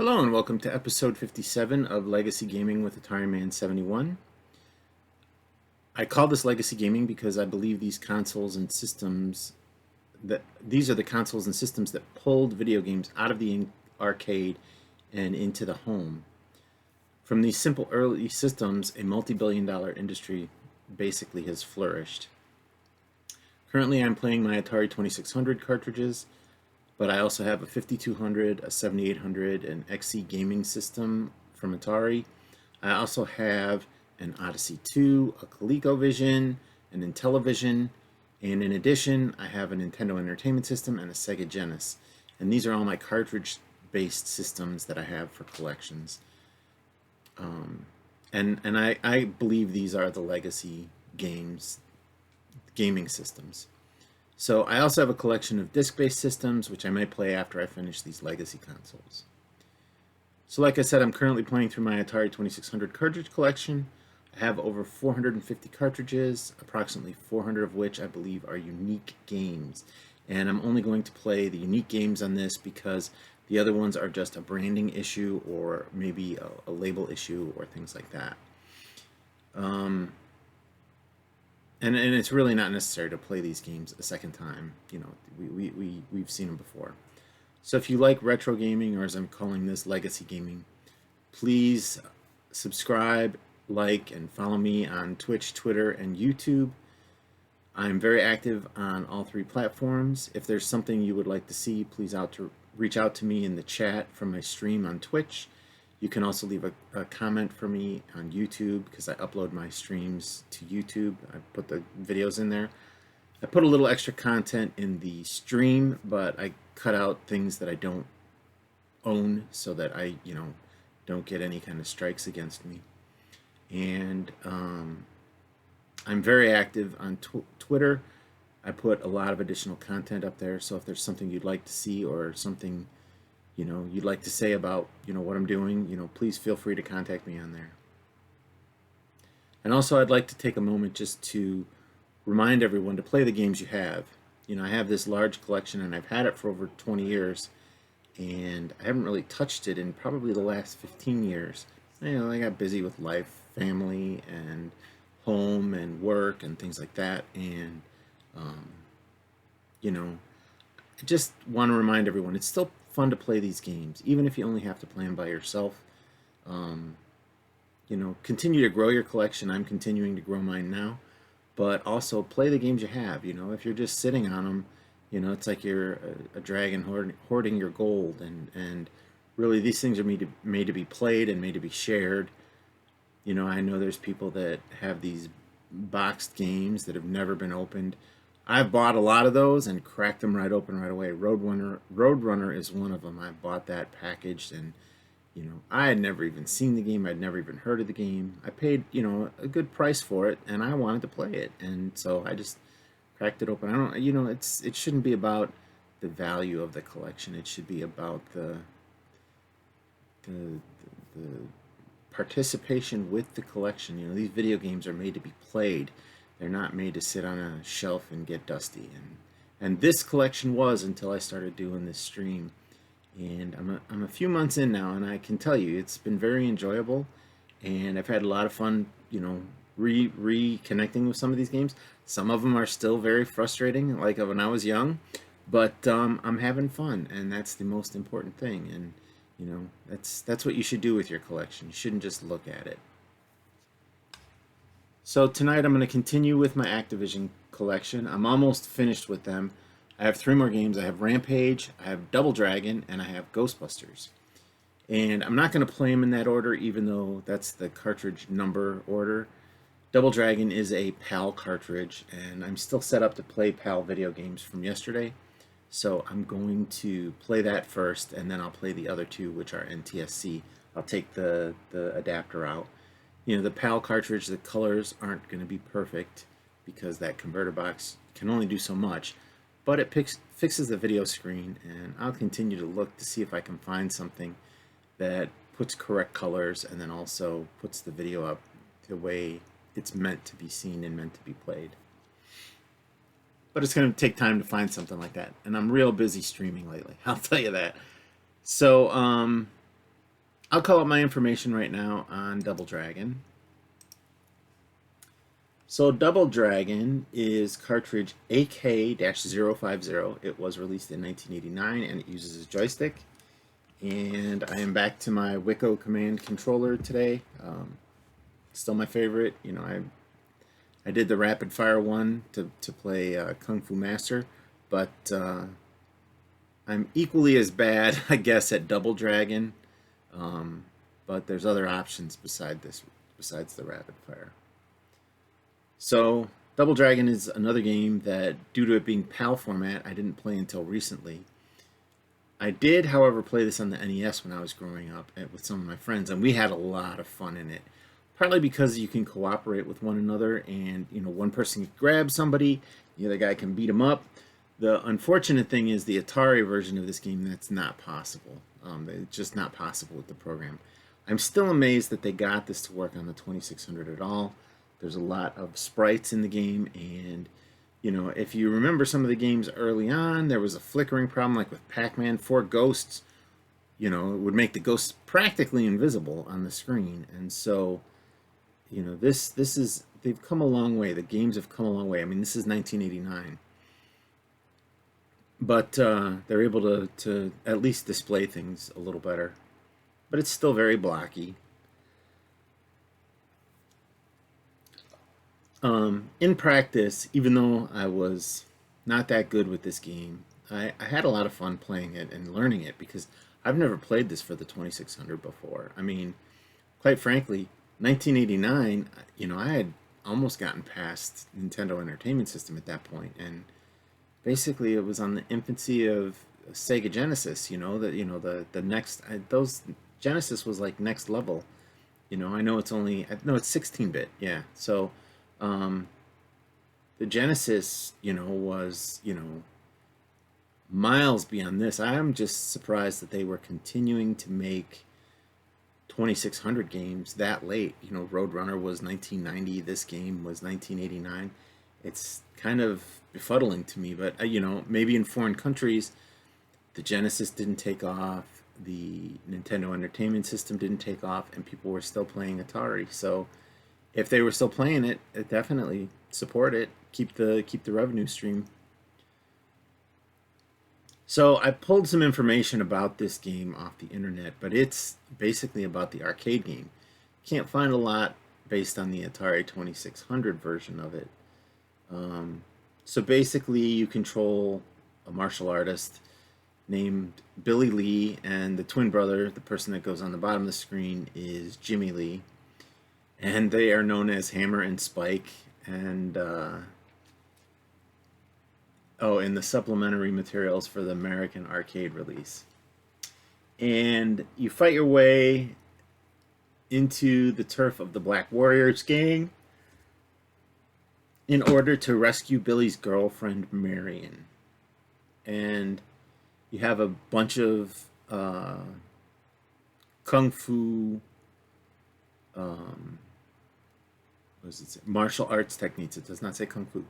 Hello and welcome to episode 57 of Legacy Gaming with Atari Man 71. I call this Legacy Gaming because I believe these are the consoles and systems that pulled video games out of the arcade and into the home. From these simple early systems, a multi-billion-dollar industry basically has flourished. Currently, I'm playing my Atari 2600 cartridges, but I also have a 5200, a 7800, an XC gaming system from Atari. I also have an Odyssey 2, a ColecoVision, an Intellivision, and in addition, I have a Nintendo Entertainment System and a Sega Genesis. And these are all my cartridge-based systems that I have for collections. And I believe these are the legacy gaming systems. So I also have a collection of disc-based systems, which I may play after I finish these legacy consoles. So like I said, I'm currently playing through my Atari 2600 cartridge collection. I have over 450 cartridges, approximately 400 of which I believe are unique games. And I'm only going to play the unique games on this because the other ones are just a branding issue or maybe a label issue or things like that. And it's really not necessary to play these games a second time. You know, we've seen them before. So if you like retro gaming, or as I'm calling this, legacy gaming, please subscribe, like, and follow me on Twitch, Twitter, and YouTube. I'm very active on all three platforms. If there's something you would like to see, please reach out to me in the chat from my stream on Twitch. You can also leave a comment for me on YouTube because I upload my streams to YouTube. I put the videos in there. I put a little extra content in the stream, but I cut out things that I don't own so that I, don't get any kind of strikes against me. And I'm very active on Twitter. I put a lot of additional content up there, so if there's something you'd like to see or something you'd like to say about, what I'm doing, please feel free to contact me on there. And also I'd like to take a moment just to remind everyone to play the games you have. I have this large collection and I've had it for over 20 years and I haven't really touched it in probably the last 15 years. I got busy with life, family, and home and work and things like that. And, I just want to remind everyone it's still fun to play these games, even if you only have to play them by yourself. Continue to grow your collection. I'm continuing to grow mine now, but also play the games you have. If you're just sitting on them, it's like you're a dragon hoarding your gold, and really these things are made to be played and made to be shared. I know there's people that have these boxed games that have never been opened. I've bought a lot of those and cracked them right open right away. Roadrunner is one of them. I bought that packaged, and I had never even seen the game. I'd never even heard of the game. I paid a good price for it, and I wanted to play it, and so I just cracked it open. I don't, it shouldn't be about the value of the collection. It should be about the participation with the collection. These video games are made to be played. They're not made to sit on a shelf and get dusty. And this collection was until I started doing this stream. And I'm a few months in now, and I can tell you it's been very enjoyable. And I've had a lot of fun, reconnecting with some of these games. Some of them are still very frustrating, like when I was young. But I'm having fun, and that's the most important thing. And that's what you should do with your collection. You shouldn't just look at it. So tonight I'm going to continue with my Activision collection. I'm almost finished with them. I have 3 more games. I have Rampage, I have Double Dragon, and I have Ghostbusters. And I'm not going to play them in that order, even though that's the cartridge number order. Double Dragon is a PAL cartridge, and I'm still set up to play PAL video games from yesterday. So I'm going to play that first, and then I'll play the other 2, which are NTSC. I'll take the adapter out. The PAL cartridge, the colors aren't going to be perfect because that converter box can only do so much, but it fixes the video screen, and I'll continue to look to see if I can find something that puts correct colors and then also puts the video up the way it's meant to be seen and meant to be played. But it's going to take time to find something like that, and I'm real busy streaming lately, I'll tell you that. So I'll call up my information right now on Double Dragon. So Double Dragon is cartridge AK-050. It was released in 1989 and it uses a joystick. And I am back to my Wiko command controller today. Still my favorite. You know, I did the rapid fire one to play Kung Fu Master, but I'm equally as bad, I guess, at Double Dragon. But there's other options besides the rapid fire. So Double Dragon is another game that, due to it being PAL format, I didn't play until recently. I did, however, play this on the NES when I was growing up with some of my friends, and we had a lot of fun in it. Partly because you can cooperate with one another, and one person can grab somebody, the other guy can beat them up. The unfortunate thing is the Atari version of this game, that's not possible. It's just not possible with the program. I'm still amazed that they got this to work on the 2600 at all. There's a lot of sprites in the game, and if you remember some of the games early on, there was a flickering problem, like with Pac-Man. 4 ghosts, it would make the ghosts practically invisible on the screen, and so this is, they've come a long way. The games have come a long way. I mean, this is 1989, but they're able to at least display things a little better, but it's still very blocky. In practice, even though I was not that good with this game, I had a lot of fun playing it and learning it, because I've never played this for the 2600 before. I mean, quite frankly, 1989, I had almost gotten past Nintendo Entertainment System at that point, and basically it was on the infancy of Sega Genesis. The next, those Genesis was like next level. I know it's only, no, it's 16-bit, yeah. So the Genesis, was, miles beyond this. I am just surprised that they were continuing to make 2600 games that late. Roadrunner was 1990. This game was 1989. It's kind of befuddling to me, but maybe in foreign countries, the Genesis didn't take off, the Nintendo Entertainment System didn't take off, and people were still playing Atari. So if they were still playing it, definitely support it. Keep the revenue stream. So I pulled some information about this game off the internet, but it's basically about the arcade game. Can't find a lot based on the Atari 2600 version of it. So basically, you control a martial artist named Billy Lee, and the twin brother, the person that goes on the bottom of the screen, is Jimmy Lee. And they are known as Hammer and Spike. And in the supplementary materials for the American arcade release. And you fight your way into the turf of the Black Warriors gang in order to rescue Billy's girlfriend, Marion. And you have a bunch of kung fu, what does it say? Martial arts techniques. It does not say kung fu.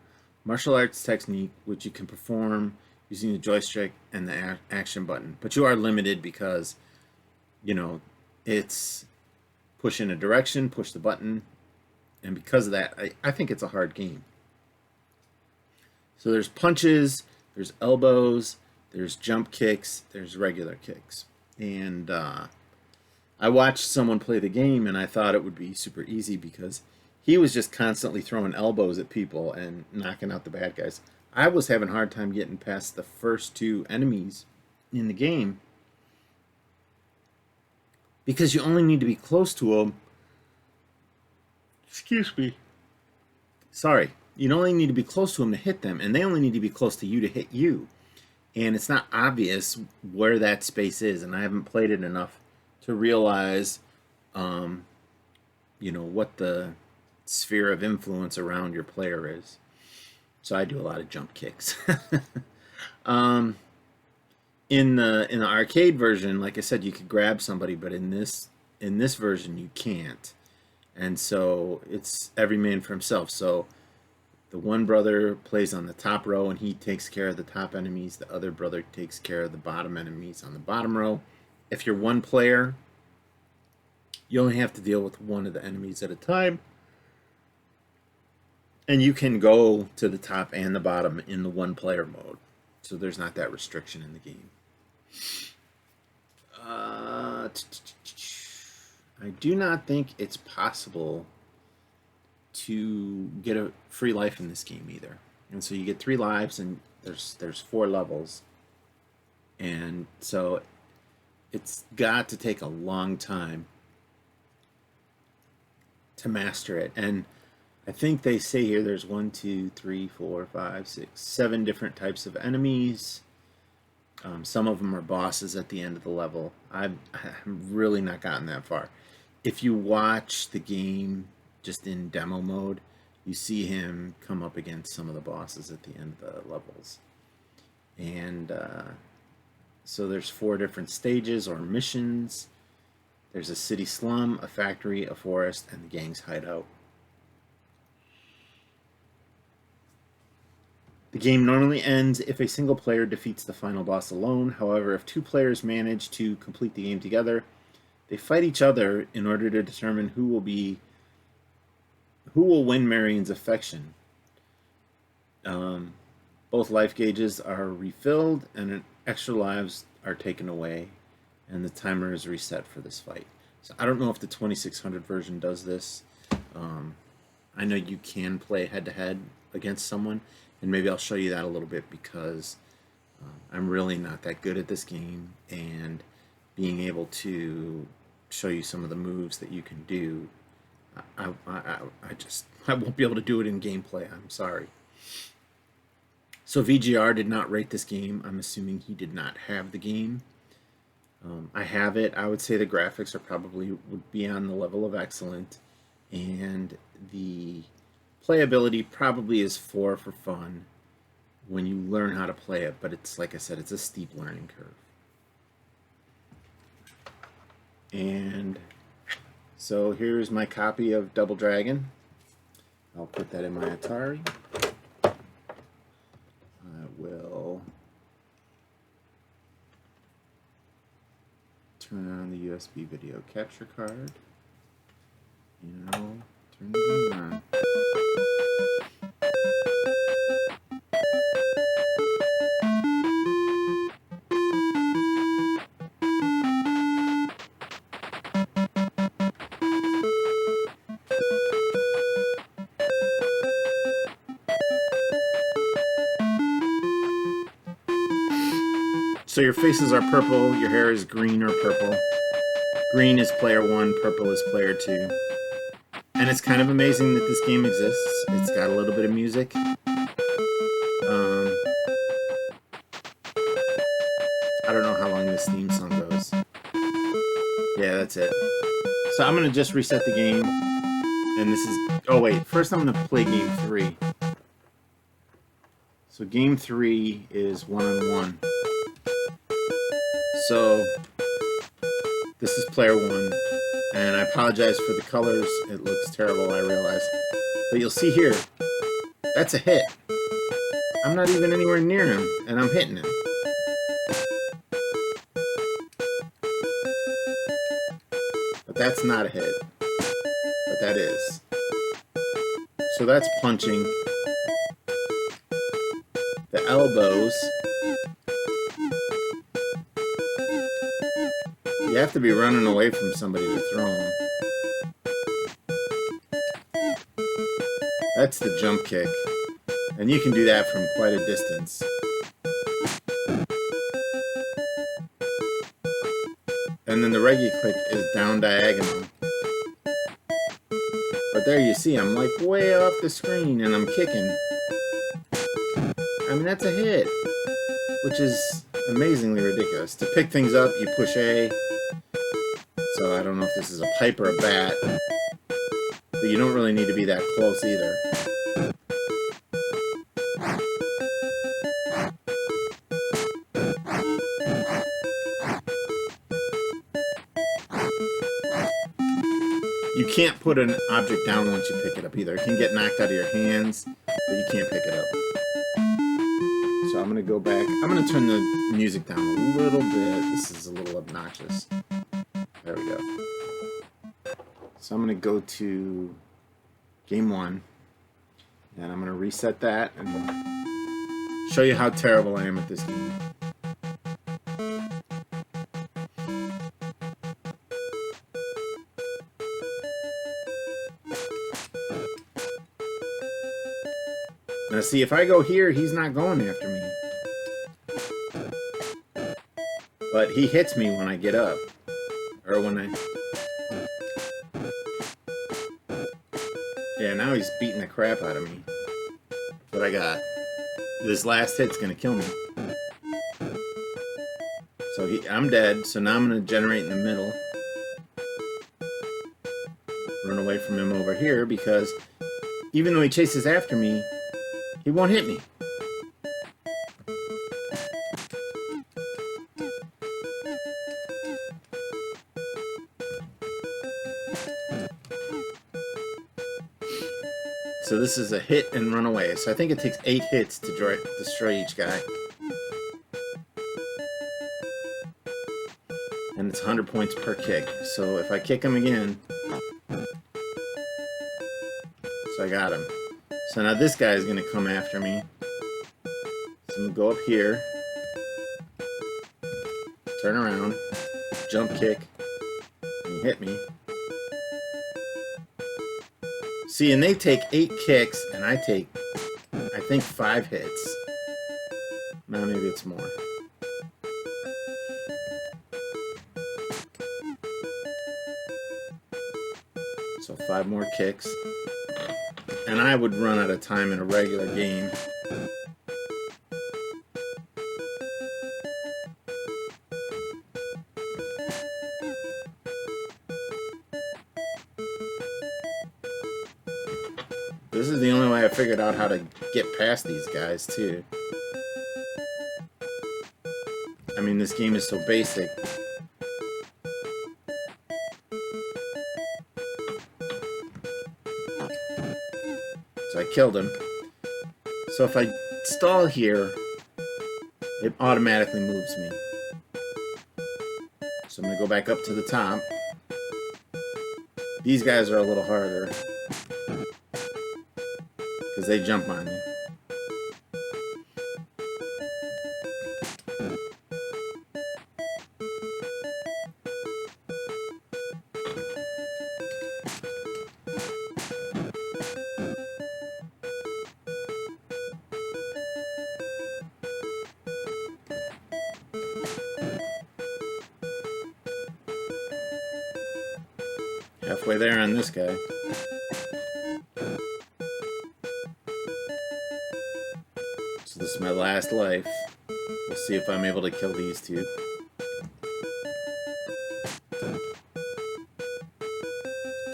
Martial arts technique, which you can perform using the joystick and the action button. But you are limited because, it's push in a direction, push the button. And because of that, I think it's a hard game. So there's punches, there's elbows, there's jump kicks, there's regular kicks. And I watched someone play the game, and I thought it would be super easy because he was just constantly throwing elbows at people and knocking out the bad guys. I was having a hard time getting past the first 2 enemies in the game because you only need to be close to them. Excuse me. Sorry. You only need to be close to them to hit them, and they only need to be close to you to hit you. And it's not obvious where that space is, and I haven't played it enough to realize, what the sphere of influence around your player is. So I do a lot of jump kicks. In the arcade version, like I said, you could grab somebody, but in this version you can't. And so it's every man for himself. So the one brother plays on the top row and he takes care of the top enemies. The other brother takes care of the bottom enemies on the bottom row. If you're one player, You only have to deal with one of the enemies at a time, and you can go to the top and the bottom in the one-player mode. So there's not that restriction in the game. I do not think it's possible to get a free life in this game either. And so you get 3 lives, and there's 4 levels, and so it's got to take a long time to master it. And I think they say here there's 1, 2, 3, 4, 5, 6, 7 different types of enemies. Some of them are bosses at the end of the level. I'm really not gotten that far. If you watch the game just in demo mode, you see him come up against some of the bosses at the end of the levels. And so there's 4 different stages or missions. There's a city slum, a factory, a forest, and the gang's hideout. The game normally ends if a single player defeats the final boss alone. However, if 2 players manage to complete the game together, they fight each other in order to determine who will win Marion's affection. Both life gauges are refilled and extra lives are taken away, and the timer is reset for this fight. So I don't know if the 2600 version does this. I know you can play head-to-head against someone, and maybe I'll show you that a little bit, because I'm really not that good at this game, and being able to show you some of the moves that you can do, I won't be able to do it in gameplay. I'm sorry. So VGR did not rate this game. I'm assuming he did not have the game. I have it. I would say the graphics are probably would be on the level of excellent, and the playability probably is 4 for fun when you learn how to play it, but it's, like I said, it's a steep learning curve. And so here's my copy of Double Dragon. I'll put that in my Atari. I will turn on the USB video capture card. And I'll turn the game on. So your faces are purple, your hair is green or purple. Green is player 1, purple is player 2. And it's kind of amazing that this game exists. It's got a little bit of music. I don't know how long this theme song goes. Yeah, that's it. So I'm going to just reset the game. And this is... Oh, wait. First I'm going to play game 3. So game 3 is 1-on-1. So this is player 1. And I apologize for the colors. It looks terrible, I realize. But you'll see here, that's a hit. I'm not even anywhere near him, and I'm hitting him. But that's not a hit. But that is. So that's punching. The elbows. You have to be running away from somebody to throw them. That's the jump kick. And you can do that from quite a distance. And then the regular kick is down diagonal. But there you see, I'm like way off the screen and I'm kicking. I mean, that's a hit. Which is amazingly ridiculous. To pick things up, you push A. So I don't know if this is a pipe or a bat, but you don't really need to be that close either. You can't put an object down once you pick it up either. It can get knocked out of your hands, but you can't pick it up. So I'm going to go back. I'm going to turn the music down a little bit. This is a little obnoxious. There we go. So I'm going to go to game 1, and I'm going to reset that and show you how terrible I am at this game. Now see, if I go here, he's not going after me. But he hits me when I get up. Or when I... Yeah, now he's beating the crap out of me. But I got... This last hit's gonna kill me. So I'm dead, so now I'm gonna generate in the middle. Run away from him over here, because even though he chases after me, he won't hit me. So this is a hit and run away. So I think it takes 8 hits to destroy each guy. And it's 100 points per kick. So if I kick him again... So I got him. So now this guy is going to come after me. So I'm going to go up here. Turn around. Jump kick. And he hit me. See, and they take 8 kicks, and I take, I think, 5 hits. Now maybe it's more. So 5 more kicks. And I would run out of time in a regular game. This is the only way I figured out how to get past these guys, too. I mean, this game is so basic. So I killed him. So if I stall here, it automatically moves me. So I'm going to go back up to the top. These guys are a little harder, because they jump on you. Halfway there on this guy. So this is my last life. We'll see if I'm able to kill these two.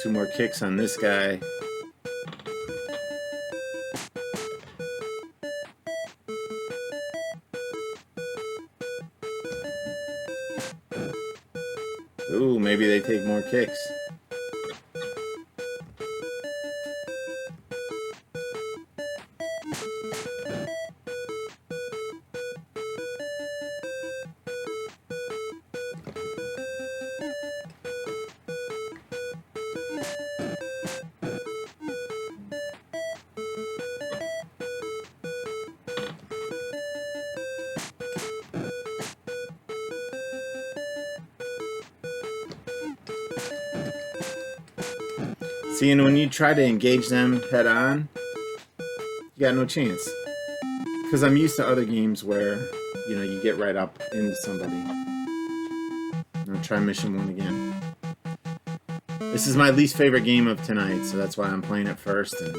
Two more kicks on this guy. Ooh, maybe they take more kicks. See, and when you try to engage them head on, you got no chance. Because I'm used to other games where, you know, you get right up into somebody. I'm gonna try mission 1 again. This is my least favorite game of tonight, so that's why I'm playing it first. And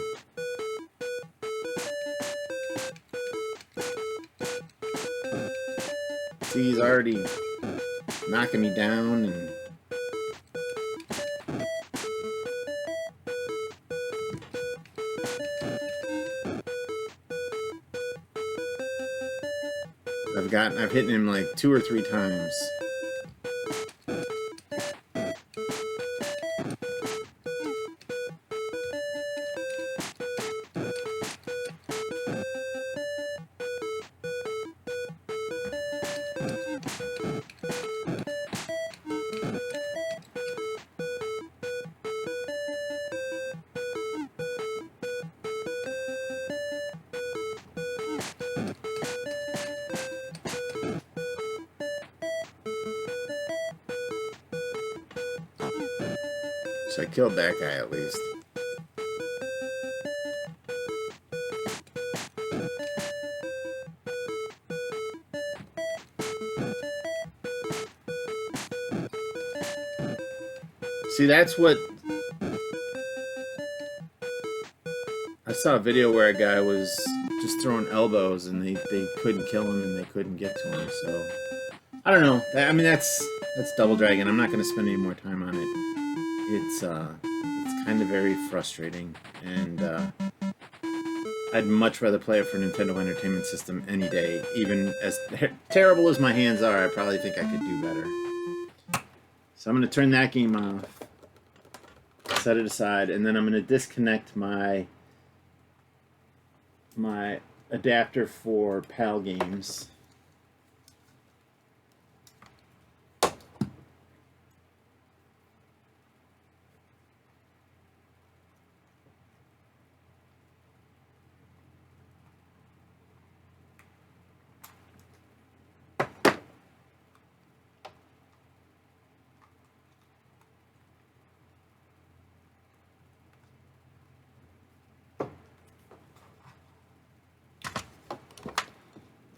see, he's already knocking me down, and I've hit him like 2 or 3 times. So I killed that guy at least. See, that's what... I saw a video where a guy was just throwing elbows and they couldn't kill him and they couldn't get to him, so... I don't know. I mean, that's Double Dragon. I'm not going to spend any more time on it. It's kind of very frustrating, and I'd much rather play it for Nintendo Entertainment System any day. Even as terrible as my hands are, I probably think I could do better. So I'm going to turn that game off, set it aside, and then I'm going to disconnect my adapter for PAL games.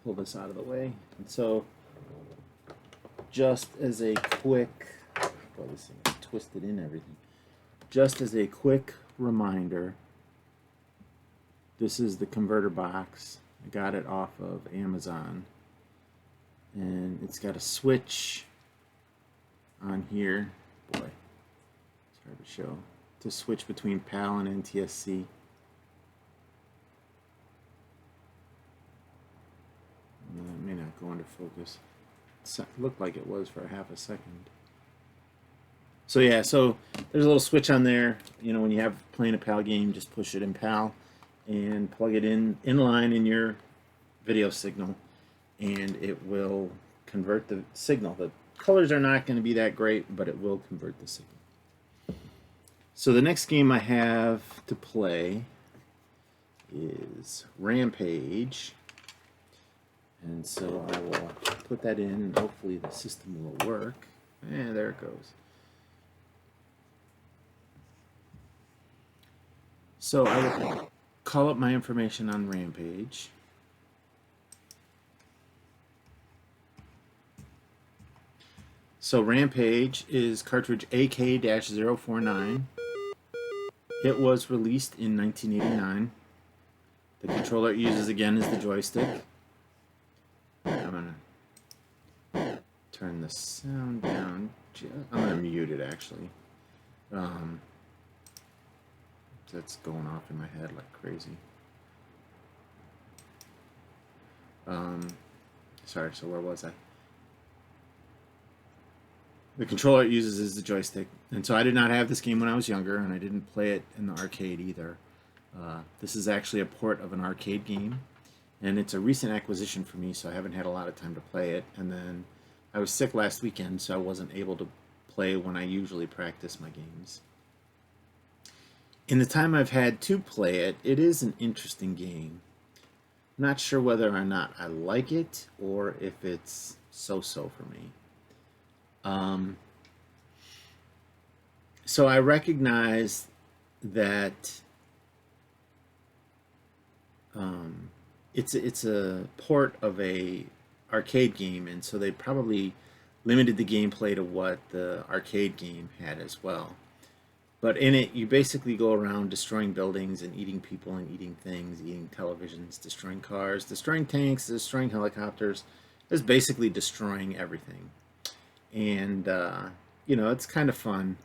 Pull this out of the way. And so, just as a quick... Boy, this thing is twisted in everything. Just as a quick reminder, this is the converter box. I got it off of Amazon. And it's got a switch on here. Boy, it's hard to show. To switch between PAL and NTSC. It may not go into focus. It looked like it was for half a second. So yeah, so there's a little switch on there. You know, when you have playing a PAL game, just push it in PAL and plug it in line in your video signal, and it will convert the signal. The colors are not going to be that great, but it will convert the signal. So the next game I have to play is Rampage. And so I will put that in, and hopefully the system will work. Yeah, there it goes. So I will call up my information on Rampage. So Rampage is cartridge AK-049. It was released in 1989. The controller it uses again is the joystick. I'm gonna turn the sound down. I'm gonna mute it actually. That's going off in my head like crazy. Sorry, so where was I? The controller it uses is the joystick, and so I did not have this game when I was younger, and I didn't play it in the arcade either. This is actually a port of an arcade game. And it's a recent acquisition for me, so I haven't had a lot of time to play it. And then I was sick last weekend, so I wasn't able to play when I usually practice my games. In the time I've had to play it, it is an interesting game. I'm not sure whether or not I like it, or if it's so-so for me. So I recognize that it's a port of a arcade game, and so they probably limited the gameplay to what the arcade game had as well. But in it, you basically go around destroying buildings and eating people and eating things, eating televisions, destroying cars, destroying tanks, destroying helicopters. It's basically destroying everything. And, you know, it's kind of fun.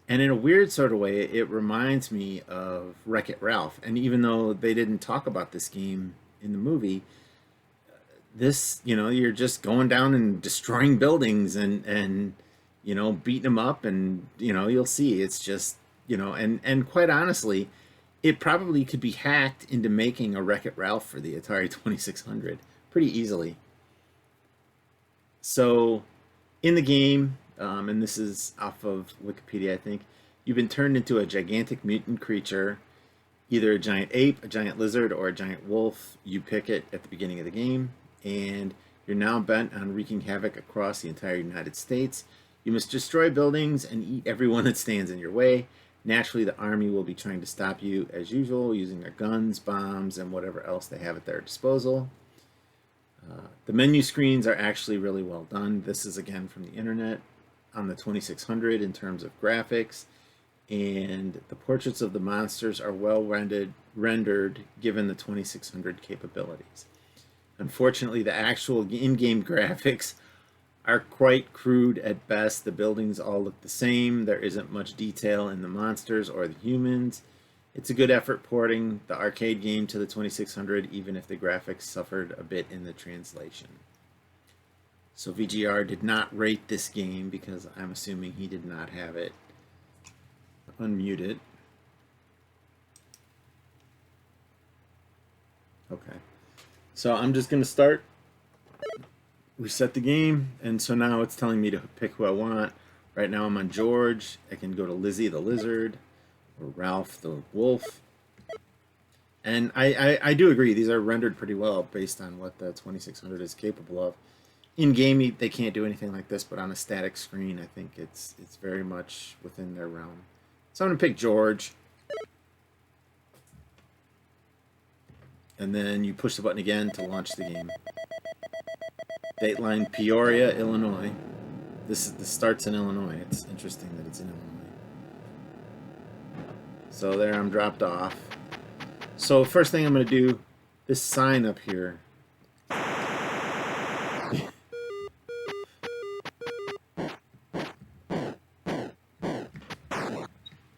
And in a weird sort of way, it reminds me of Wreck-It Ralph. And even though they didn't talk about this game in the movie, this, you know, you're just going down and destroying buildings and you know, beating them up, and, you know, you'll see. It's just, you know, and quite honestly, it probably could be hacked into making a Wreck-It Ralph for the Atari 2600 pretty easily. So, in the game, and this is off of Wikipedia, I think, you've been turned into a gigantic mutant creature, either a giant ape, a giant lizard, or a giant wolf. You pick it at the beginning of the game, and you're now bent on wreaking havoc across the entire United States. You must destroy buildings and eat everyone that stands in your way. Naturally, the army will be trying to stop you as usual, using their guns, bombs, and whatever else they have at their disposal. The menu screens are actually really well done. This is again from the internet on the 2600 in terms of graphics, and the portraits of the monsters are well rendered given the 2600 capabilities. Unfortunately, the actual in-game graphics are quite crude at best. The buildings all look the same. There isn't much detail in the monsters or the humans. It's a good effort porting the arcade game to the 2600, even if the graphics suffered a bit in the translation. So VGR did not rate this game because I'm assuming he did not have it unmuted. Okay. So I'm just going to start, reset the game, and so now it's telling me to pick who I want. Right now I'm on George. I can go to Lizzie the lizard or Ralph the wolf. And I do agree, these are rendered pretty well based on what the 2600 is capable of. In game, they can't do anything like this, but on a static screen, I think it's very much within their realm. So I'm going to pick George. And then you push the button again to launch the game. Dateline Peoria, Illinois. This starts in Illinois. It's interesting that it's in Illinois. So there, I'm dropped off. So first thing I'm going to do, this sign up here.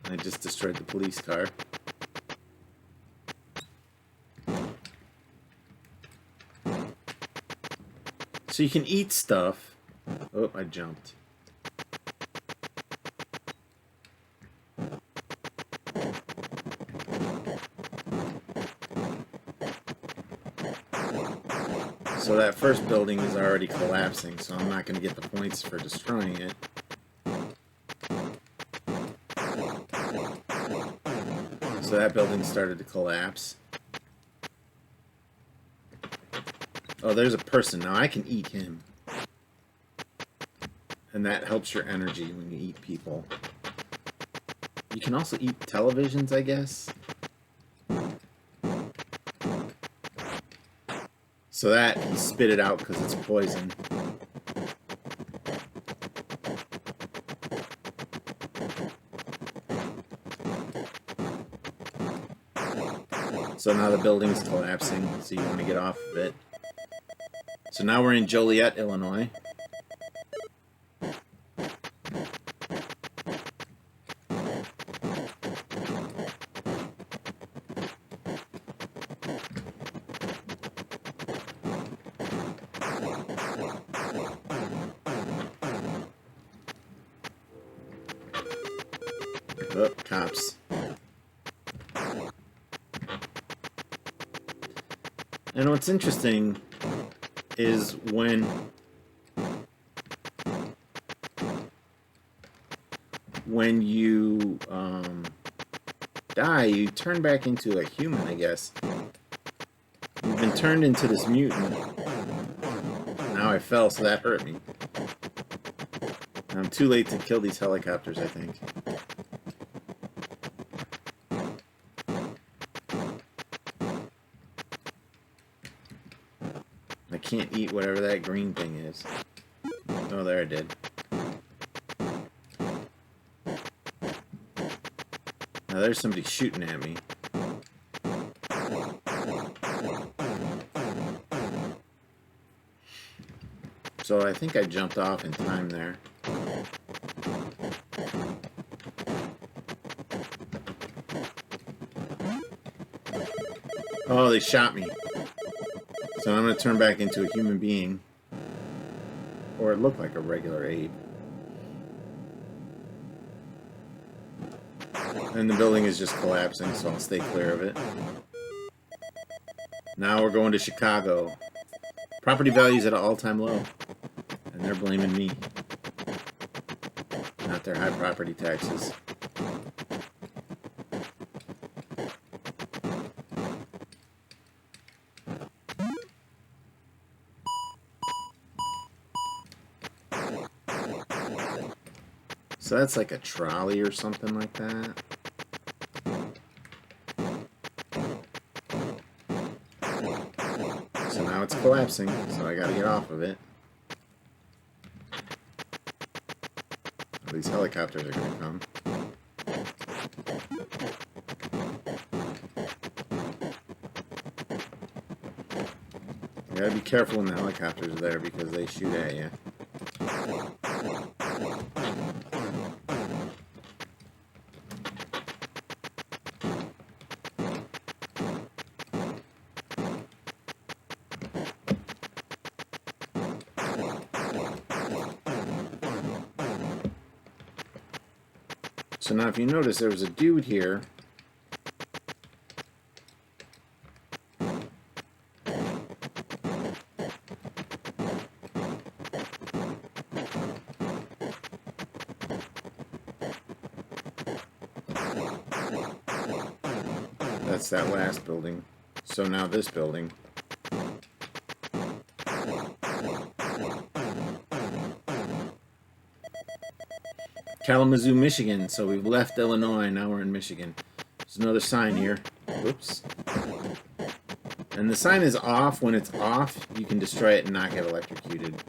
I just destroyed the police car. So you can eat stuff. Oh, I jumped. So that first building is already collapsing, so I'm not going to get the points for destroying it. So that building started to collapse. Oh, there's a person. Now I can eat him. And that helps your energy when you eat people. You can also eat televisions, I guess. So that, he spit it out because it's poison. So now the building's collapsing, so you want to get off of it. So now we're in Joliet, Illinois. Oh, cops. And what's interesting is when you die, you turn back into a human, I guess. You've been turned into this mutant. Now I fell, so that hurt me. I'm too late to kill these helicopters, I think. I can't eat whatever that green thing is. Oh, there I did. Now there's somebody shooting at me. So I think I jumped off in time there. Oh, they shot me. So I'm going to turn back into a human being. Or it looked like a regular ape. And the building is just collapsing, so I'll stay clear of it. Now we're going to Chicago. Property values at an all-time low. And they're blaming me. Not their high property taxes. So that's like a trolley or something like that. So now it's collapsing, so I gotta get off of it. These helicopters are gonna come. You gotta be careful when the helicopters are there because they shoot at you. So now if you notice, there was a dude here. That's that last building. So now this building. Kalamazoo, Michigan. So we've left Illinois, now we're in Michigan. There's another sign here. Oops. And the sign is off. When it's off, you can destroy it and not get electrocuted.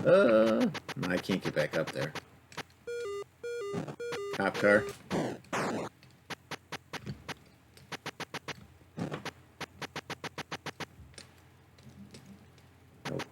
No, I can't get back up there. Cop car. Nope.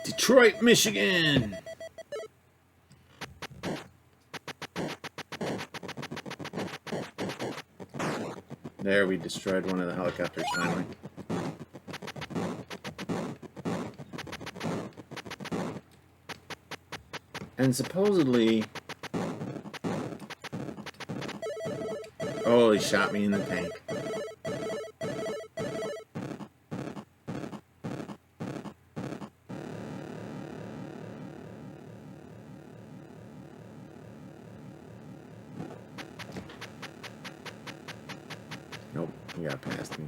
Detroit, Michigan. There, we destroyed one of the helicopters finally. And supposedly... Oh, he shot me in the tank. Nope, he got past me.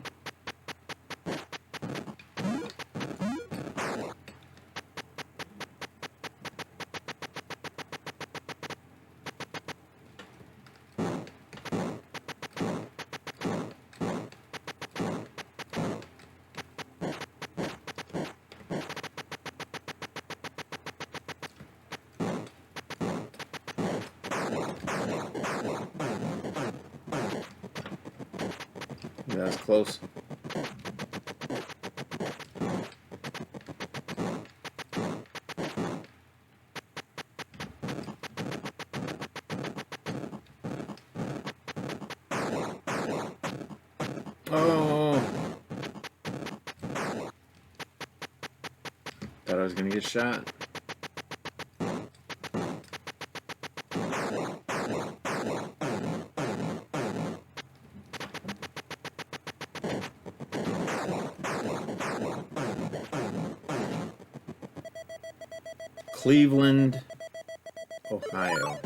Yeah, that's close. Oh! Thought I was gonna get shot. Cleveland, Ohio.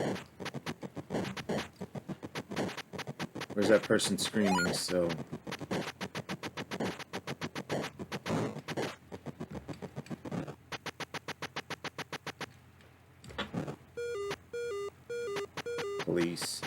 Where's that person screaming? So police.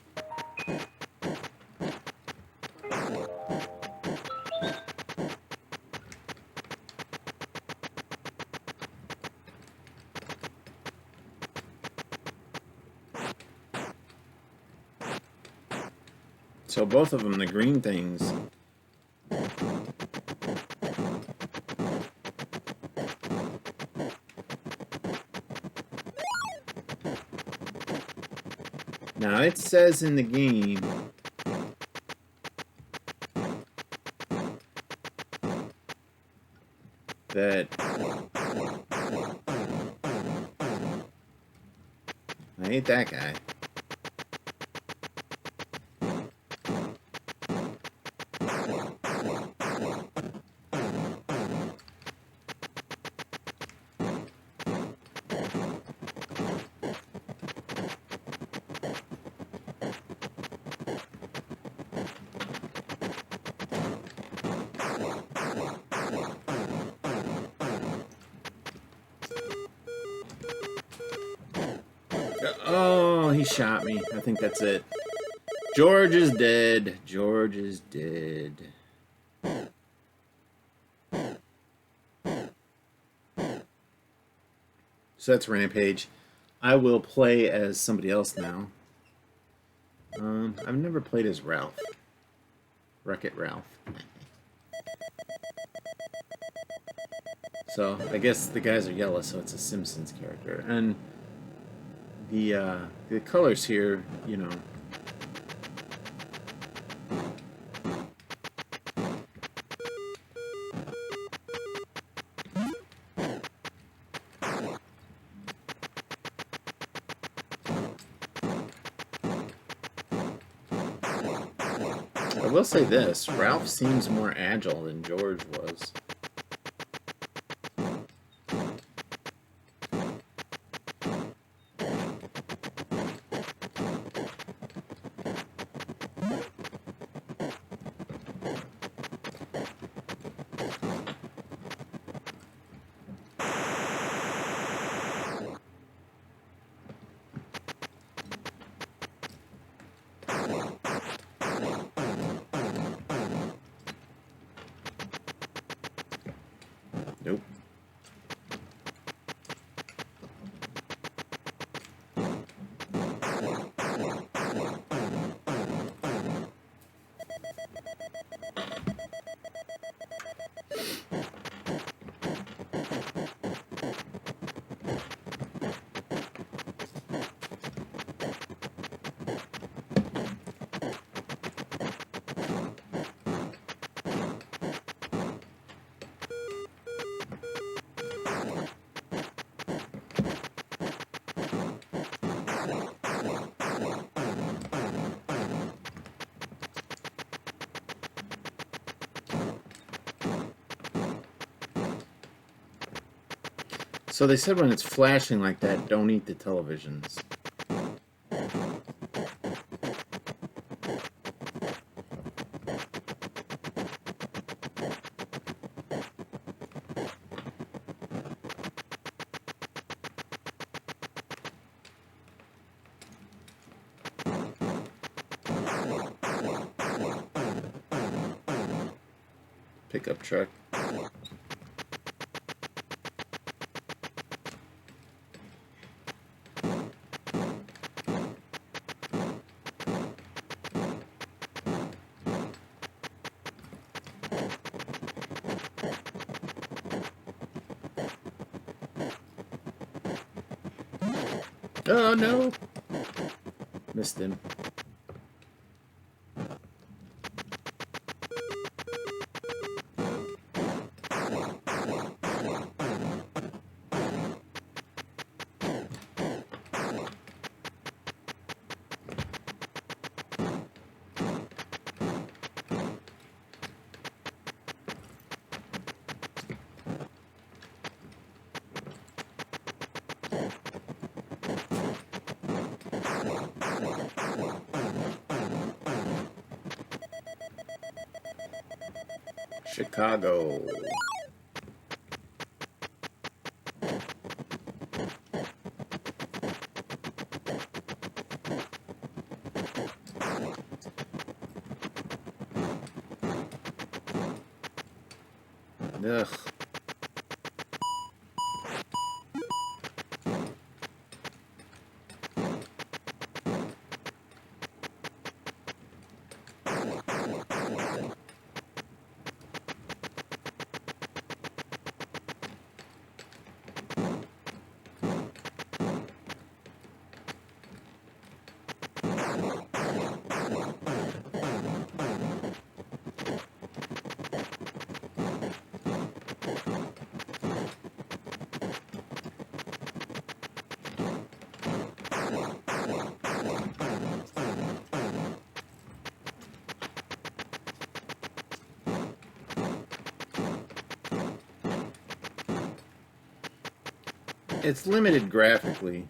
So both of them, the green things. Now it says in the game that I hate that guy. Oh, he shot me. I think that's it. George is dead. George is dead. So that's Rampage. I will play as somebody else now. I've never played as Ralph. Wreck-It Ralph. So I guess the guys are yellow, so it's a Simpsons character. And the colors here, you know. I will say this, Ralph seems more agile than George was. Nope. So they said when it's flashing like that, don't eat the televisions. Pickup truck. Oh no! Missed him. Chicago. Ugh. It's limited graphically.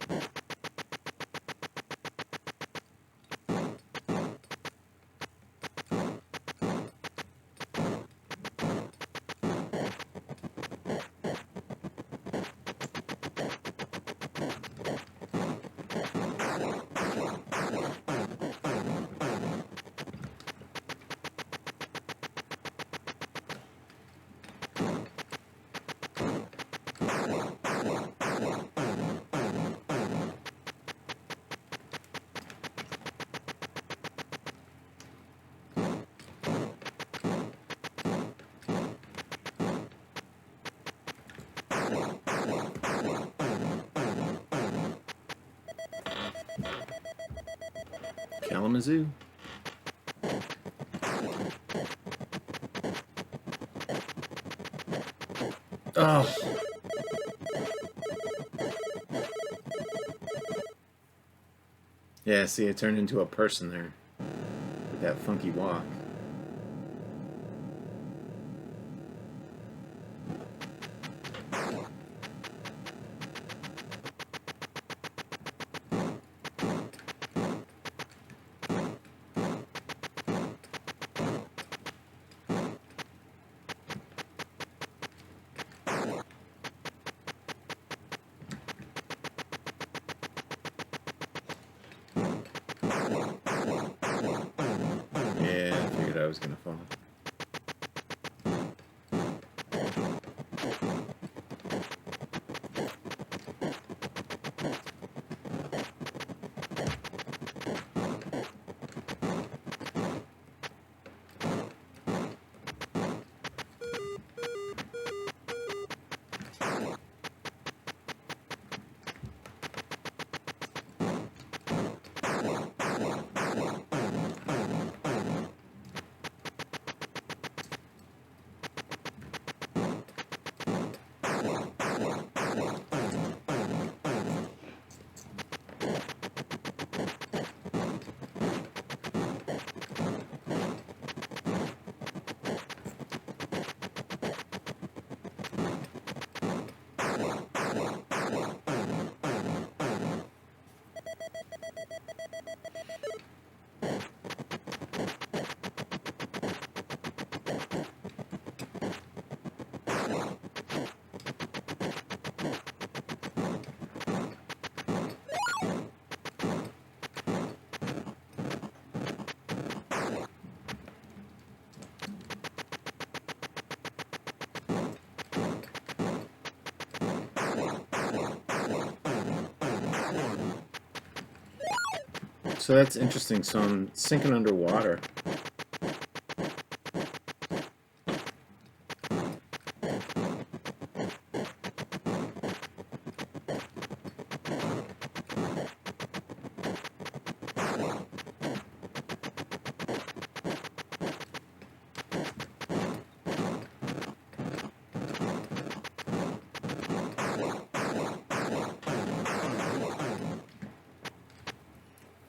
Kalamazoo. Oh. Yeah, see, it turned into a person there with that funky walk. Yeah, I figured I was gonna fall. So that's interesting. So I'm sinking underwater.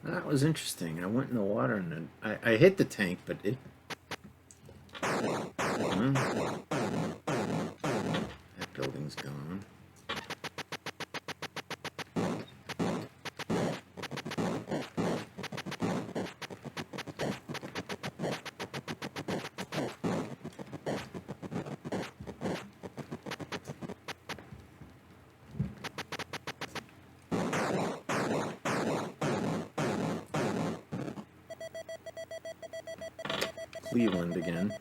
That was interesting. I went in the water and then I hit the tank, but it. That building's gone. Cleveland again.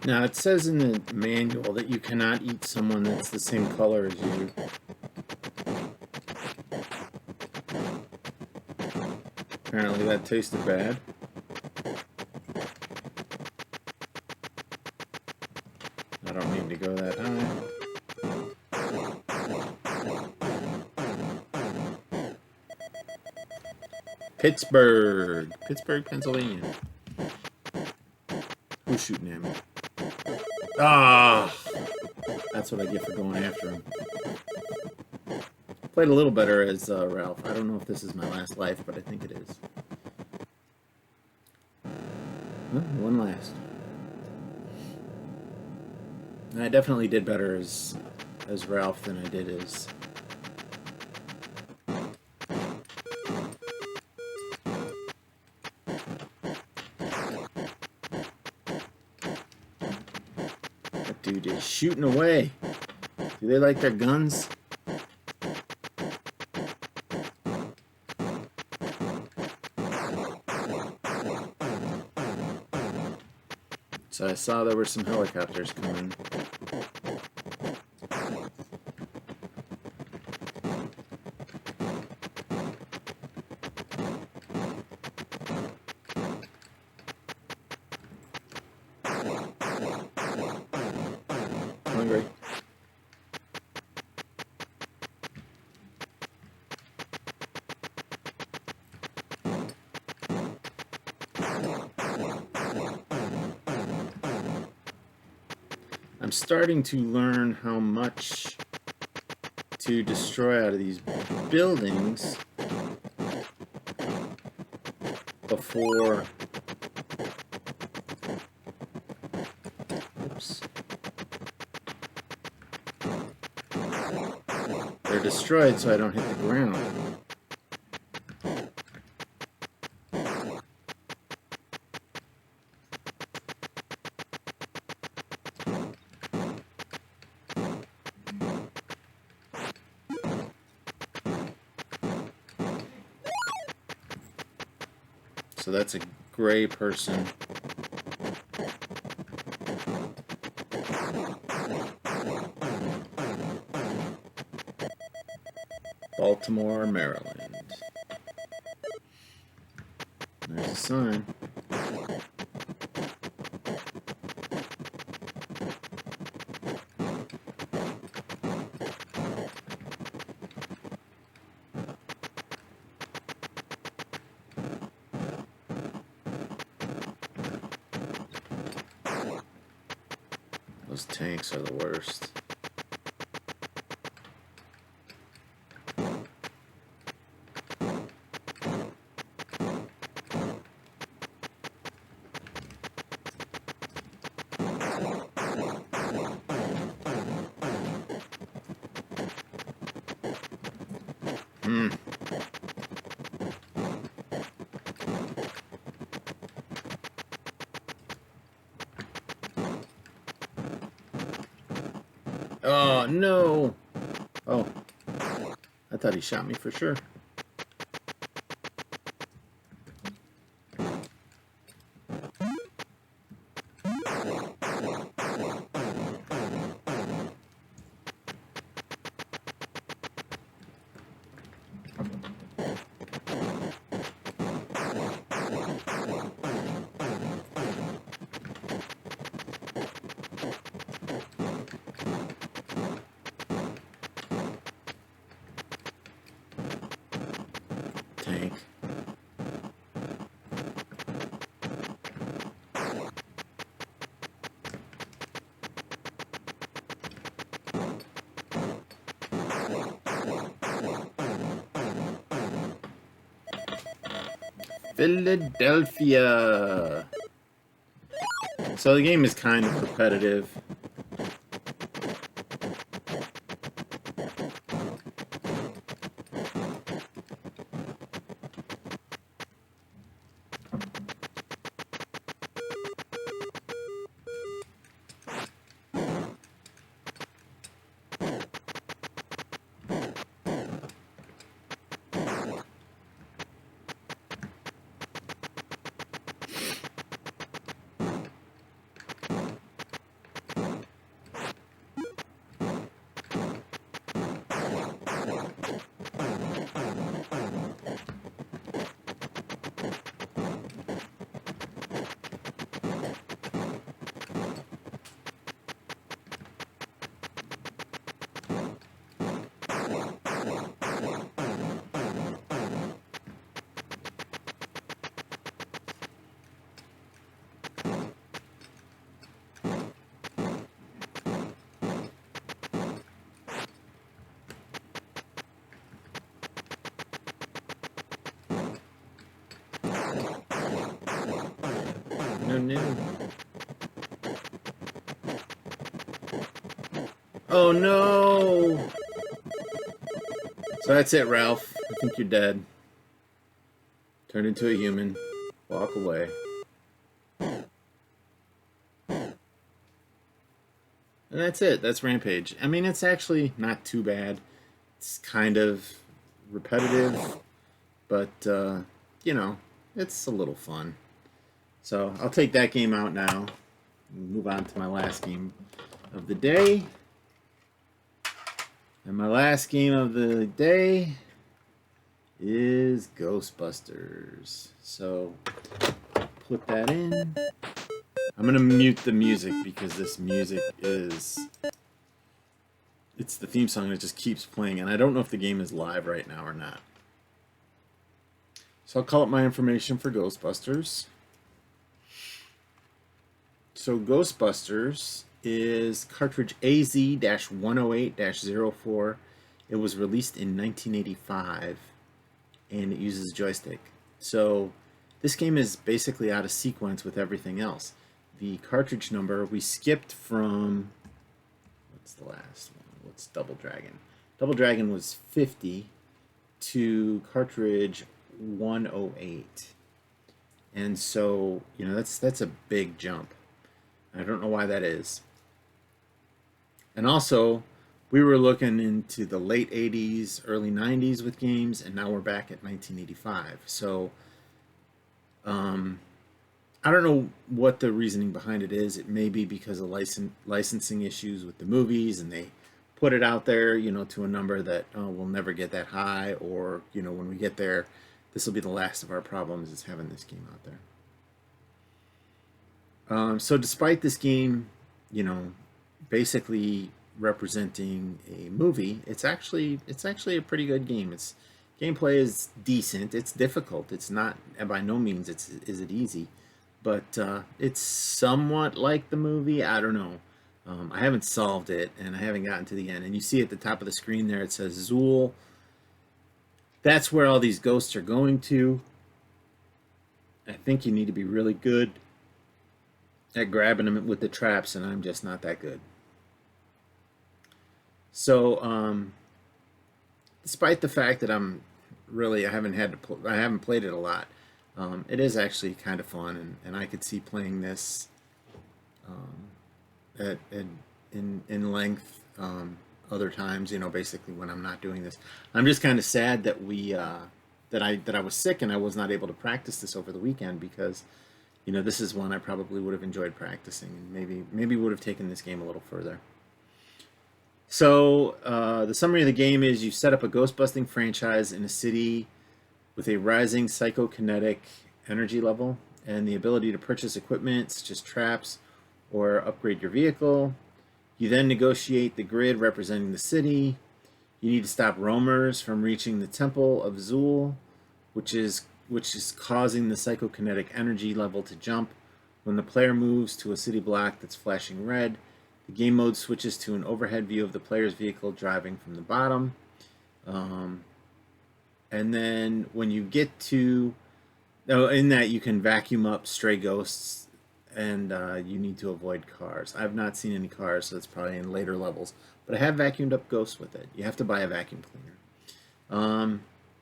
Now, it says in the manual that you cannot eat someone that's the same color as you. Apparently that tasted bad. I don't mean to go that high. Pittsburgh, Pennsylvania. Who's shooting at me? Ah, that's what I get for going after him. Played a little better as Ralph. I don't know if this is my last life, but I think it is. One last. I definitely did better as Ralph than I did as... That dude is shooting away. Do they like their guns? So I saw there were some helicopters coming. Hungry. I'm starting to learn how much to destroy out of these buildings before... Oops. They're destroyed so I don't hit the ground. So that's a gray person. Baltimore, Maryland. There's a sign. Those tanks are the worst. Oh, no! Oh, I thought he shot me for sure. Tank. Philadelphia. So the game is kind of repetitive. No, no. Oh no! So that's it, Ralph. I think you're dead. Turn into a human. Walk away. And that's it. That's Rampage. I mean, it's actually not too bad. It's kind of repetitive, but, you know, it's a little fun. So I'll take that game out now. Move on to my last game of the day. And my last game of the day is Ghostbusters. So put that in. I'm going to mute the music because this music is... It's the theme song that just keeps playing, and I don't know if the game is live right now or not. So I'll call up my information for Ghostbusters. So Ghostbusters is cartridge AZ-108-04. It was released in 1985, and it uses a joystick. So this game is basically out of sequence with everything else. The cartridge number, we skipped from... What's the last one? What's Double Dragon? Double Dragon was 50 to cartridge 108. And so, you know, that's a big jump. I don't know why that is. And also, we were looking into the late 80s, early 90s with games, and now we're back at 1985. So, I don't know what the reasoning behind it is. It may be because of licensing issues with the movies, and they put it out there, you know, to a number that we'll never get that high, or, you know, when we get there, this will be the last of our problems is having this game out there. So despite this game, you know, basically representing a movie, it's actually a pretty good game. Its gameplay is decent. It's difficult. It's not, by no means is it easy, but it's somewhat like the movie. I don't know. I haven't solved it, and I haven't gotten to the end. And you see at the top of the screen there, it says Zool. That's where all these ghosts are going to. I think you need to be really good at grabbing them with the traps, and I'm just not that good. So, despite the fact that I haven't played it a lot, it is actually kind of fun, and I could see playing this in length other times. You know, basically when I'm not doing this, I'm just kind of sad that that I was sick and I was not able to practice this over the weekend, because, you know, this is one I probably would have enjoyed practicing, and maybe would have taken this game a little further. So the summary of the game is you set up a ghost-busting franchise in a city with a rising psychokinetic energy level and the ability to purchase equipment such as traps or upgrade your vehicle. You then negotiate the grid representing the city. You need to stop roamers from reaching the Temple of Zool, which is causing the psychokinetic energy level to jump. When the player moves to a city block that's flashing red, the game mode switches to an overhead view of the player's vehicle driving from the bottom. And then when you get to... in that you can vacuum up stray ghosts, and you need to avoid cars. I've not seen any cars, so it's probably in later levels. But I have vacuumed up ghosts with it. You have to buy a vacuum cleaner.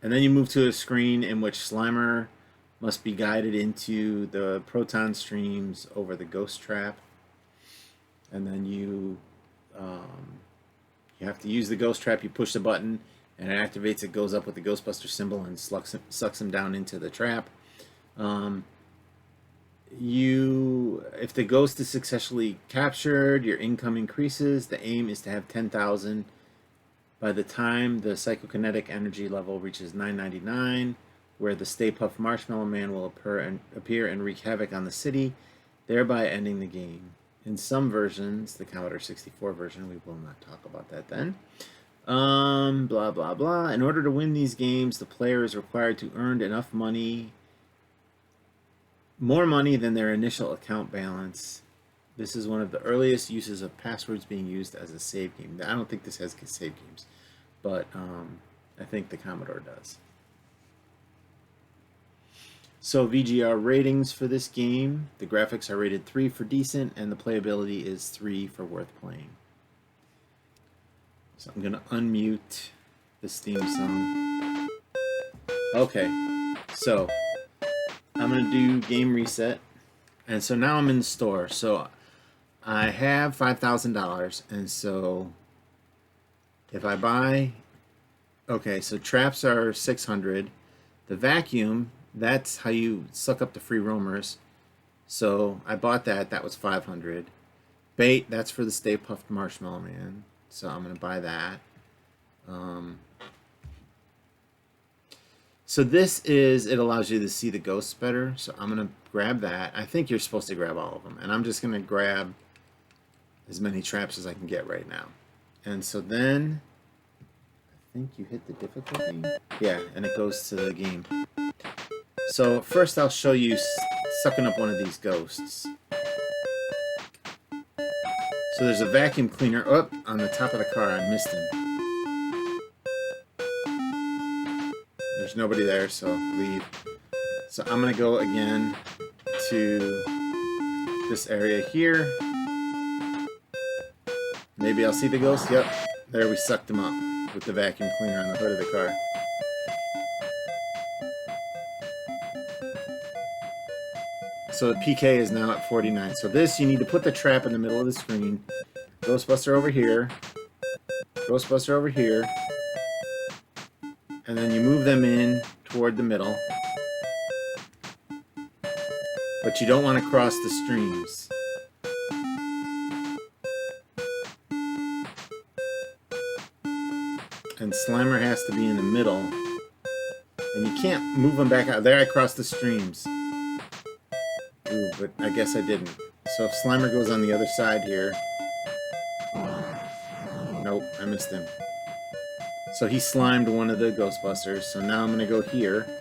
And then you move to a screen in which Slimer must be guided into the proton streams over the ghost trap. And then you have to use the ghost trap. You push the button, and it activates. It goes up with the Ghostbuster symbol and sucks him down into the trap. If the ghost is successfully captured, your income increases. The aim is to have 10,000 by the time the psychokinetic energy level reaches 999, where the Stay Puft Marshmallow Man will appear and wreak havoc on the city, thereby ending the game. In some versions, the Commodore 64 version, we will not talk about that then. Blah, blah, blah. In order to win these games, the player is required to earn enough money, more money than their initial account balance. This is one of the earliest uses of passwords being used as a save game. I don't think this has save games, but I think the Commodore does. So VGR ratings for this game, the graphics are rated 3 for decent, and the playability is 3 for worth playing. So I'm going to unmute this theme song. Okay, so I'm going to do game reset. And so now I'm in the store. So I have $5,000, and so if I buy, okay, so traps are 600. The vacuum, that's how you suck up the free roamers. So I bought that. That was 500. Bait, that's for the Stay Puft Marshmallow Man. So I'm going to buy that. So this is, it allows you to see the ghosts better. So I'm going to grab that. I think you're supposed to grab all of them. And I'm just going to grab as many traps as I can get right now. And so then, I think you hit the difficulty. Yeah, and it goes to the game. So first I'll show you sucking up one of these ghosts. So there's a vacuum cleaner up on the top of the car. I missed him. There's nobody there, so leave. So I'm going to go again to this area here. Maybe I'll see the ghost. Yep. There, we sucked him up with the vacuum cleaner on the hood of the car. So the PK is now at 49. So this, you need to put the trap in the middle of the screen. Ghostbuster over here. Ghostbuster over here. And then you move them in toward the middle. But you don't want to cross the streams. And Slimer has to be in the middle. And you can't move them back out. There, I crossed the streams. Ooh, but I guess I didn't. So if Slimer goes on the other side here... Nope, I missed him. So he slimed one of the Ghostbusters. So now I'm going to go here.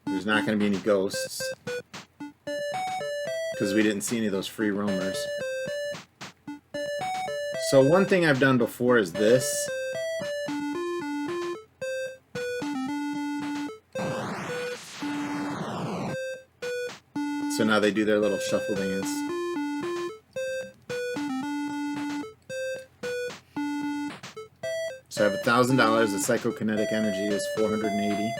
There's not going to be any ghosts. Because we didn't see any of those free roamers. So one thing I've done before is this. So now they do their little shuffle dance. So I have $1,000. The psychokinetic energy is 480.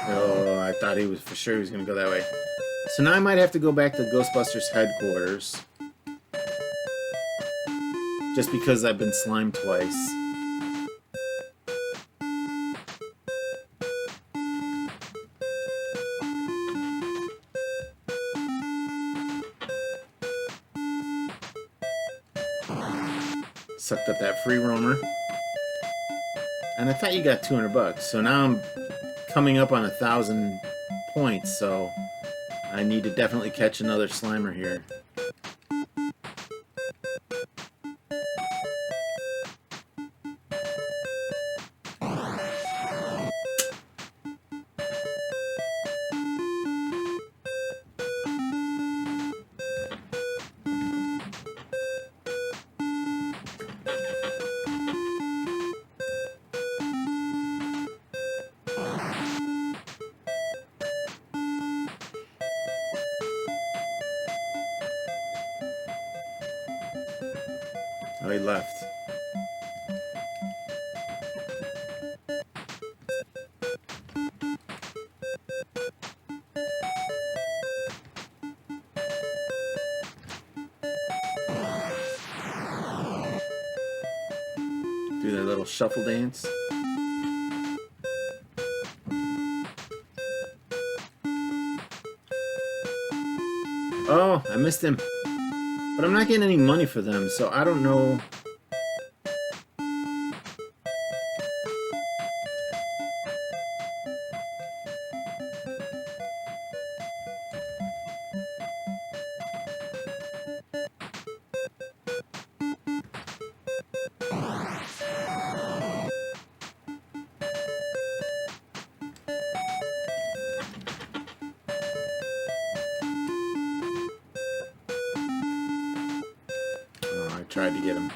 Oh, I thought he was for sure he was going to go that way. So now I might have to go back to Ghostbusters headquarters. Just because I've been slimed twice. Sucked up that free roamer. And I thought you got 200 bucks. So now I'm coming up on 1,000 points. So I need to definitely catch another Slimer here. Oh, he left. Do their little shuffle dance. Oh, I missed him. But I'm not getting any money for them, so I don't know. tried to get him.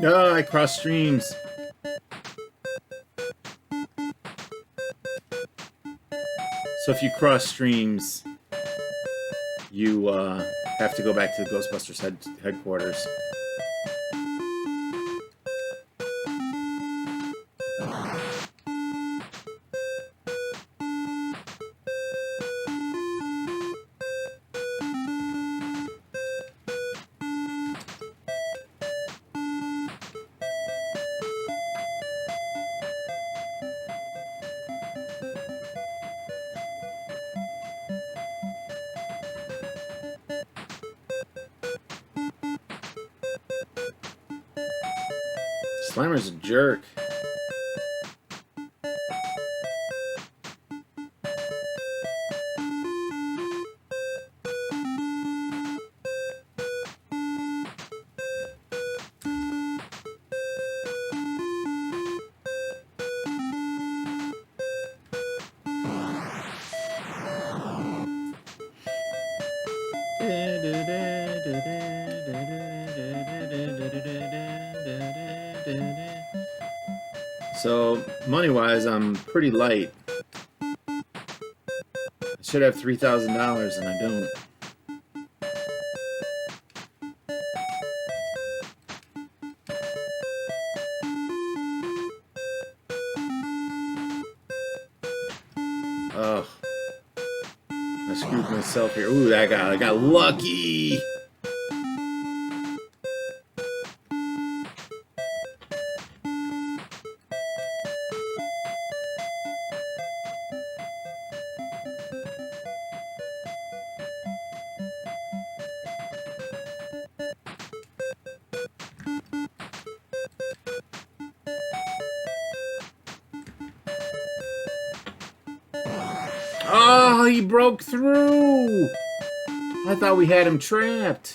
Oh, I crossed streams. So if you cross streams, you have to go back to the Ghostbusters headquarters. Slimer's a jerk. So, money-wise, I'm pretty light. I should have $3,000 and I don't. Oh. I screwed myself here. Ooh, I got lucky! Oh, he broke through! I thought we had him trapped.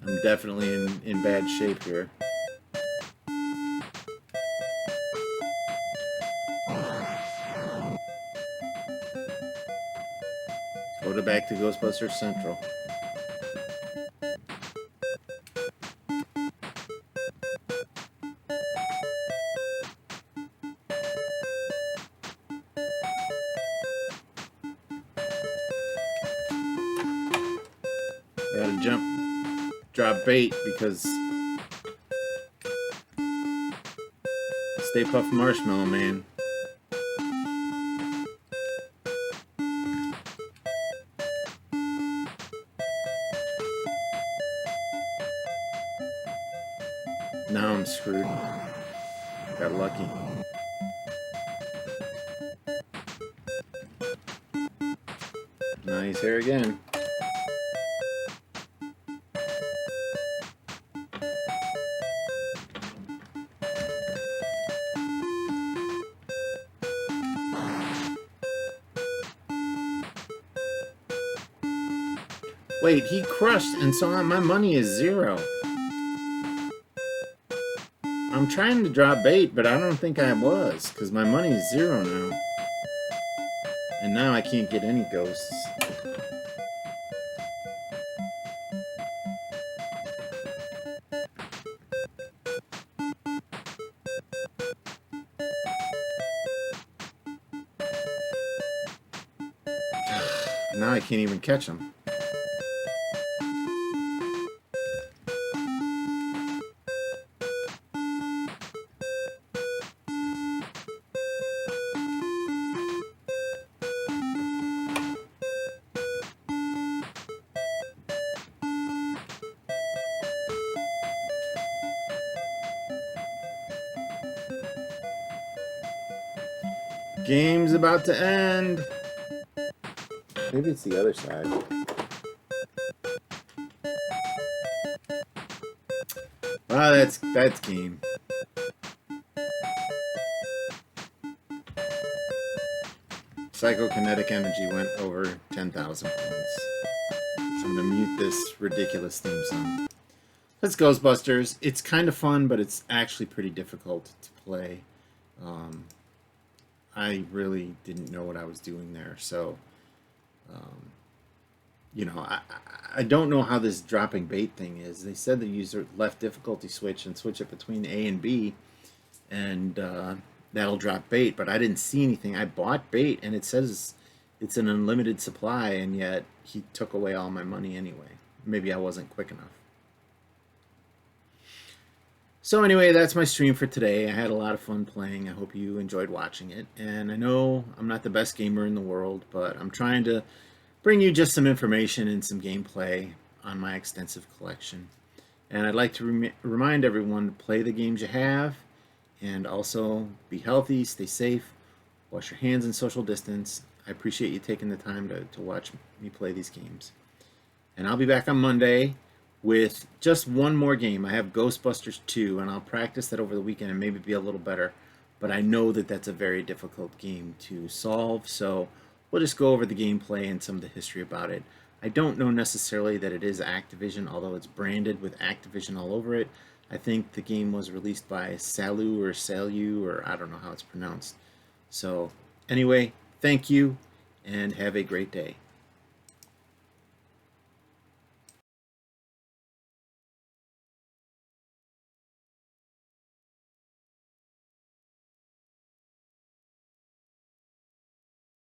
I'm definitely in bad shape here. Go back to Ghostbusters Central. Gotta jump, drop bait because Stay Puft Marshmallow Man. Now I'm screwed. Got lucky. Now he's here again. Wait, he crushed, and so my money is 0. I'm trying to drop bait, but I don't think I was, because my money is 0 now. And now I can't get any ghosts. Now I can't even catch them. Game's about to end. Maybe it's the other side. Ah, that's game. psychokinetic energy went over 10,000 points. So I'm going to mute this ridiculous theme song. That's Ghostbusters. It's kind of fun, but it's actually pretty difficult to play. I really didn't know what I was doing there. So, I don't know how this dropping bait thing is. They said the user left difficulty switch and switch it between A and B, and that'll drop bait. But I didn't see anything. I bought bait, and it says it's an unlimited supply, and yet he took away all my money anyway. Maybe I wasn't quick enough. So anyway, that's my stream for today. I had a lot of fun playing. I hope you enjoyed watching it. And I know I'm not the best gamer in the world, but I'm trying to bring you just some information and some gameplay on my extensive collection. And I'd like to remind everyone to play the games you have, and also be healthy, stay safe, wash your hands and social distance. I appreciate you taking the time to watch me play these games. And I'll be back on Monday with just one more game. I have Ghostbusters 2, and I'll practice that over the weekend and maybe be a little better. But I know that that's a very difficult game to solve, so we'll just go over the gameplay and some of the history about it. I don't know necessarily that it is Activision, although it's branded with Activision all over it. I think the game was released by Salu, or I don't know how it's pronounced. So anyway, thank you, and have a great day.